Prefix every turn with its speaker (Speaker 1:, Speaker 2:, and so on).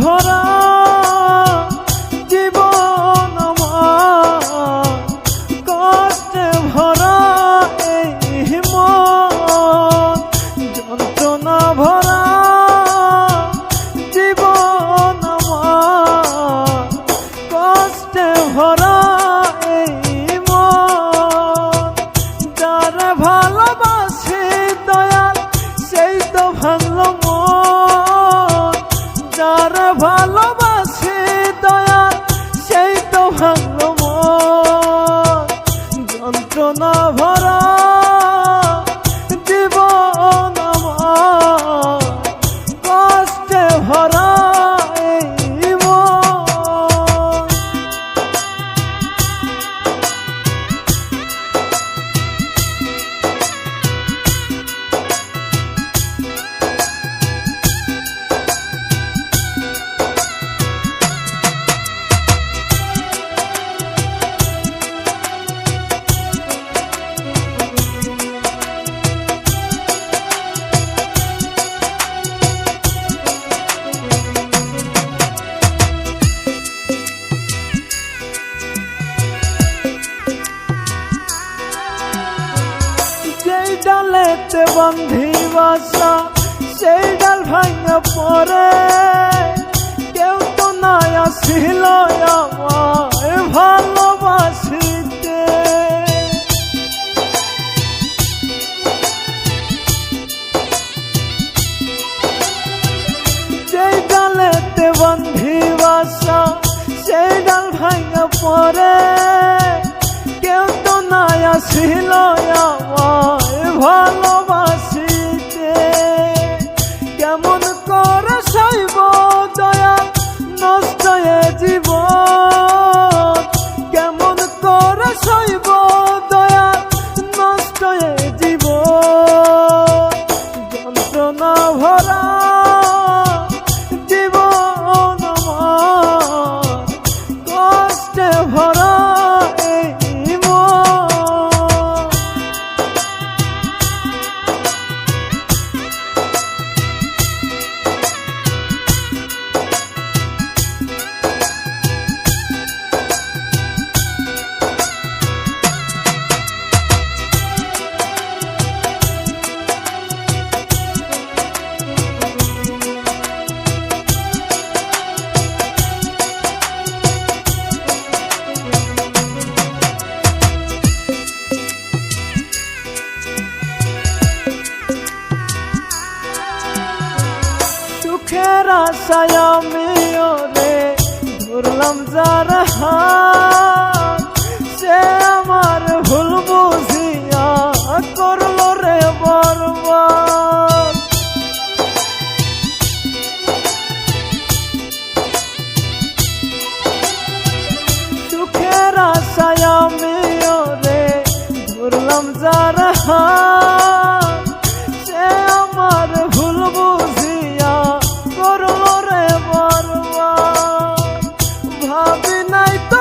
Speaker 1: ভরা জীবন আমার, কষ্টে ভরা এই মন, যন্ত্রণা ভরা জীবন আমার, কষ্টে ভরা এই মন। যারা ভালোবাসে দয়াল সেই তো ভালো মন, যারা ভালোবাসে দয়াল সেই তো ভালো মন, যন্ত্রণা ভরা জীবন আমার, কষ্টে ভরা এই মন। ডালেতে বন্ধি বাসা সেই ডাল ভাঙা পরে, কেউ তো নাই আসিল আমায় ভালোবাসিতে। সেই ডালেতে বন্ধি বাসা সেই ডাল ভাঙা পরে, কেউ তো নাই আসিল আমায় ভালোবাসিতে। কেমন করে সইব দয়াল নষ্ট এ জীবন, কেমন করে সইব দয়াল নষ্ট এ জীবন, যন্ত্রণা ভরা জীবন আমার, কষ্টে ভরা এই মন। সুখের আশায় আমি ওরে ধরলাম যার হাত, সে আমার ভুল বুঝিয়া করলো রে বরবাদ। সুখের আশায় আমি ওরে ধরলাম যার হাত, সে আমার ভুল বুঝিয়া করলো রে বরবাদ। ভাবি নাই তো